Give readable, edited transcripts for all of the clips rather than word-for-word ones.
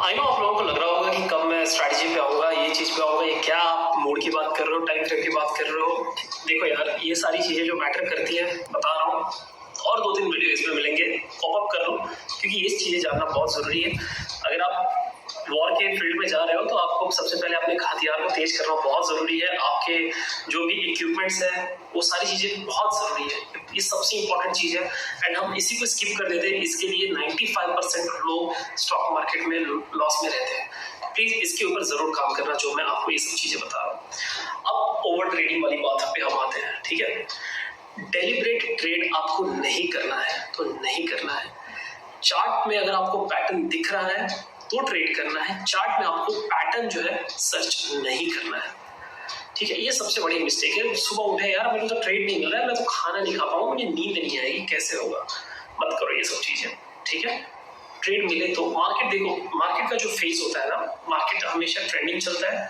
I know आप लोगों को लग रहा होगा कि कब मैं स्ट्रैटेजी पे आऊंगा, ये चीज पे आऊंगा, ये क्या आप मूड की बात कर रहे हो, टाइम फ्रेम की बात कर रहे हो। देखो यार, ये सारी चीजें जो मैटर करती हैं बता रहा हूँ, और 2-3 वीडियो इसमें मिलेंगे, पॉपअप कर लो, क्योंकि ये चीजें जानना बहुत जरूरी है। अगर आप वॉर के फील्ड में जा रहे हो तो आपको सबसे पहले अपने हथियार को तेज करना बहुत जरूरी है। आपके जो भी इक्विपमेंट्स हैं वो सारी चीजें बहुत जरूरी है, ये सबसे इंपॉर्टेंट चीज है। एंड हम इसी को स्किप कर देते हैं। इसके लिए 95% लोग स्टॉक मार्केट में लॉस में रहते हैं। प्लीज इसके ऊपर जरूर काम करना, जो मैं आपको ये सब चीजें बता रहा हूँ। अब ओवर ट्रेडिंग वाली बात पे हम आते हैं, ठीक है। डेलिब्रेट ट्रेड आपको नहीं करना है तो नहीं करना है। चार्ट में अगर आपको पैटर्न दिख रहा है तो ट्रेड करना है, चार्ट में आपको पैटर्न जो है सर्च नहीं करना है, ठीक है। ये सबसे बड़ी मिस्टेक है। सुबह उठे यार मेरे को तो ट्रेड नहीं मिल रहा है, मैं तो खाना नहीं खा पाऊंगा, मुझे नींद नहीं आएगी, कैसे होगा। मत करो ये सब चीजें, ठीक है। ट्रेड मिले तो मार्केट देखो, मार्केट का जो फेज होता है ना, मार्केट हमेशा ट्रेंडिंग चलता है,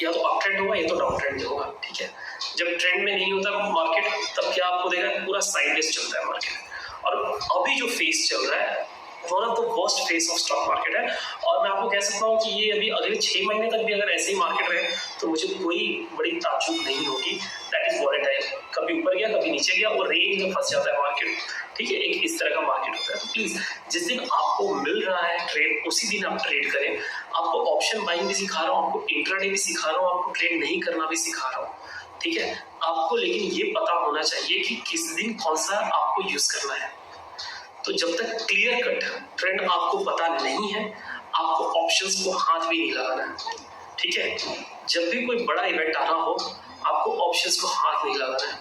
या तो अप ट्रेंड होगा या तो डाउन ट्रेंड होगा, ठीक है। जब ट्रेंड में नहीं होता मार्केट, तब क्या आपको देगा, पूरा साइडवेज चलता है मार्केट। और अभी जो फेज चल रहा है one of the worst phase of stock market है। और मैं आपको कह सकता हूँ कि ये अभी अगले 6 महीने तक भी अगर ऐसे ही मार्केट रहे तो मुझे कोई बड़ी ताज्जुब नहीं होगी। दैट इज वॉलेटाइल, कभी ऊपर गया कभी नीचे गया, वो रेंज में फंस जाता है मार्केट, ठीक है। एक इस तरह का मार्केट होता है। तो प्लीज जिस दिन आपको मिल रहा है ट्रेड, उसी दिन आप ट्रेड करें। आपको ऑप्शन बाइंग भी सिखा रहा हूँ, आपको इंट्राडे भी सिखा रहा हूँ, आपको ट्रेड नहीं करना भी सिखा रहा हूँ, ठीक है। आपको लेकिन ये पता होना चाहिए कि किस दिन कौन सा आपको यूज करना है। तो जब तक क्लियर कट ट्रेंड आपको पता नहीं है, आपको ऑप्शंस को हाथ भी नहीं लगाना है, ठीक है। जब भी कोई बड़ा इवेंट आना हो, आपको ऑप्शंस को हाथ नहीं लगाना है,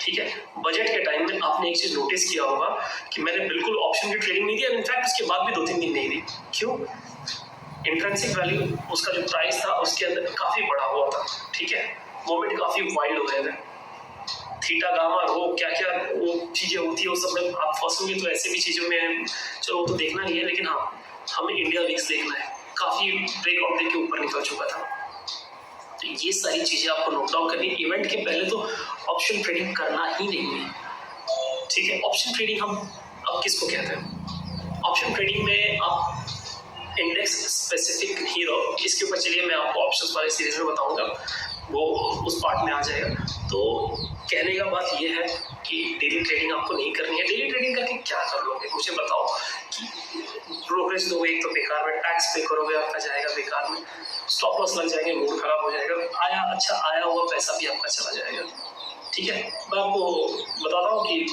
ठीक है। बजट के टाइम में आपने एक चीज नोटिस किया होगा कि मैंने बिल्कुल ऑप्शन की ट्रेडिंग नहीं दी, और इनफैक्ट उसके बाद भी 2-3 दिन नहीं दी। क्यों? इंट्रिंसिक वैल्यू, उसका जो प्राइस था उसके अंदर काफी बड़ा हुआ था, ठीक है। मोमेंट काफी वाइल्ड हो गए थे, थीटा गामा रो क्या क्या वो चीजें होती है, वो सब में आप फंसोगे तो ऐसे भी चीजों में, चलो वो तो देखना नहीं है। लेकिन हाँ, हमें इंडिया विक्स देखना है, काफी ब्रेकआउट देके ऊपर निकल चुका था। तो ये सारी चीजें आपको नोट डाउन करनी। इवेंट के पहले तो ऑप्शन ट्रेडिंग करना ही नहीं है, ठीक है। ऑप्शन ट्रेडिंग हम अब किसको कहते हैं? ऑप्शन ट्रेडिंग में आप इंडेक्स स्पेसिफिक नहीं रहो। इसके ऊपर चलिए मैं आपको ऑप्शंस वाले सीरीज में बताऊंगा, वो उस पार्ट में आ जाएगा। तो कहने का बात ये है कि डेली ट्रेडिंग आपको नहीं करनी है। डेली ट्रेडिंग करके क्या कर लोगे, मुझे बताओ। कि ब्रोकरेज दोगे एक तो बेकार में, टैक्स पे करोगे आपका जाएगा बेकार में, स्टॉप लॉस लग जाएंगे, मूड खराब हो जाएगा, आया हुआ पैसा भी आपका चला जाएगा, ठीक है। मैं आपको बताता हूँ कि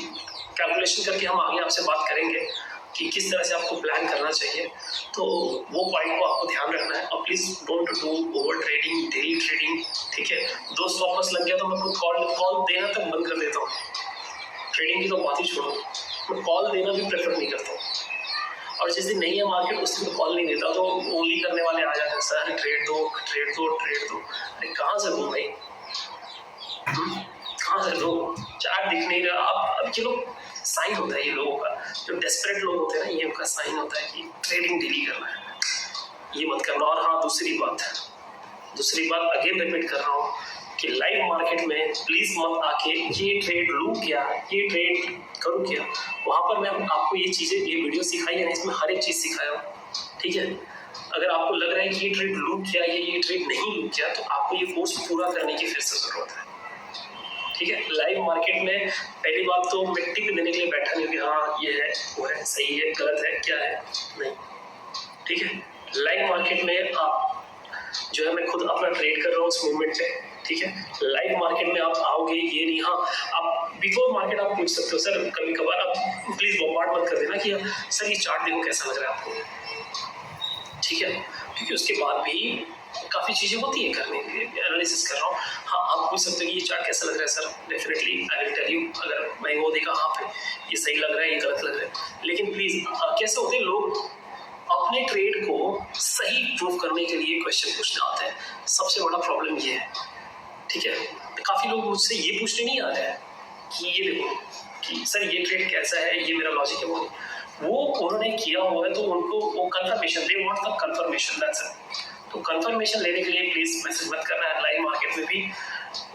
कैलकुलेशन करके हम आगे आपसे बात करेंगे कि किस तरह से आपको प्लान करना चाहिए। तो वो पॉइंट को आपको ध्यान रखना है। और please don't do over trading, daily trading, ठीक है। 2 स्टॉप लॉस लग गया तो मैं खुद कॉल देना तक बंद कर देता हूँ। ट्रेडिंग की तो बात ही छोड़ो, मैं कॉल देना भी प्रेफर नहीं करता हूँ। और जिस दिन नहीं है मार्केट उस दिन कॉल नहीं देता, तो ओनली करने वाले आ जाते हैं, सर ट्रेड दो ट्रेड दो ट्रेड दो। अरे कहाँ से दूँ भाई, कहाँ से दो? चार्ट दिख नहीं रहा। अब चलो साइन होता है ये लोगों का, जो डेस्परेट लोग होते हैं ना, ये उनका साइन होता है कि ट्रेडिंग डेली करना है, ये मत करना। और हाँ, दूसरी बात अगेन रिपीट कर रहा हूँ कि लाइव मार्केट में प्लीज मत आके ये ट्रेड लूँ क्या, ये ट्रेड करूँ क्या। वहां पर मैं आपको ये चीजें, ये वीडियो सिखाई है ना, इसमें हर एक चीज सिखाया हूँ, ठीक है। अगर आपको लग रहा है कि ये ट्रेड लूँ क्या, ये ट्रेड नहीं लूँ क्या, तो आपको ये कोर्स पूरा करने की फिर से जरूरत है, ठीक है। लाइव मार्केट में पहली बात तो मैं टिप देने के लिए बैठा नहीं कि हाँ ये है वो है, सही है गलत है क्या है, नहीं, ठीक है। लाइव मार्केट में आप जो है, मैं खुद अपना ट्रेड कर रहा हूँ उस मूवमेंट पे, ठीक है। लाइव मार्केट में आप आओगे ये नहीं, हाँ आप बिफोर मार्केट आप पूछ सकते हो, सर कभी कभार आप प्लीज बॉम्बार्ड मत कर देना कि सर ये चार्ट देखो कैसा लग रहा है आपको, ठीक है। क्योंकि उसके बाद भी काफ़ी चीज़ें होती है करने के लिए, एनालिसिस कर रहा हूँ। हाँ आप पूछ सकते हो कि ये चार्ट कैसा लग रहा है, sir definitely I will tell you. अगर मैं वो देखा हाँ पे ये सही लग रहा है, ये गलत लग रहा है। लेकिन प्लीज़ कैसे होते हैं लोग अपने ट्रेड को सही प्रूव करने के लिए क्वेश्चन पूछने आते हैं। सबसे बड़ा प्रॉब्लम ये है, ठीक है। काफ़ी लोग मुझसे ये पूछने नहीं आते हैं कि ये देखो कि सर ये ट्रेड कैसा है, ये मेरा लॉजिक है, वो उन्होंने किया हुआ है तो उनको वो confirmation, they want the confirmation, that's it. तो कंफर्मेशन लेने के लिए प्लीज मैसेज मत करना है। लाइव मार्केट में भी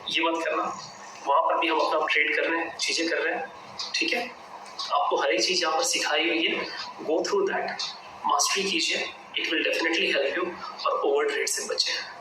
ये मत करना, वहां पर भी हम अपना ट्रेड कर रहे हैं, चीजें कर रहे हैं, ठीक है। आपको हर एक चीज यहाँ पर सिखाई हुई है, गो थ्रू दैट, मास्टरी कीजिए, it will definitely help you और ओवर ट्रेड से बचें।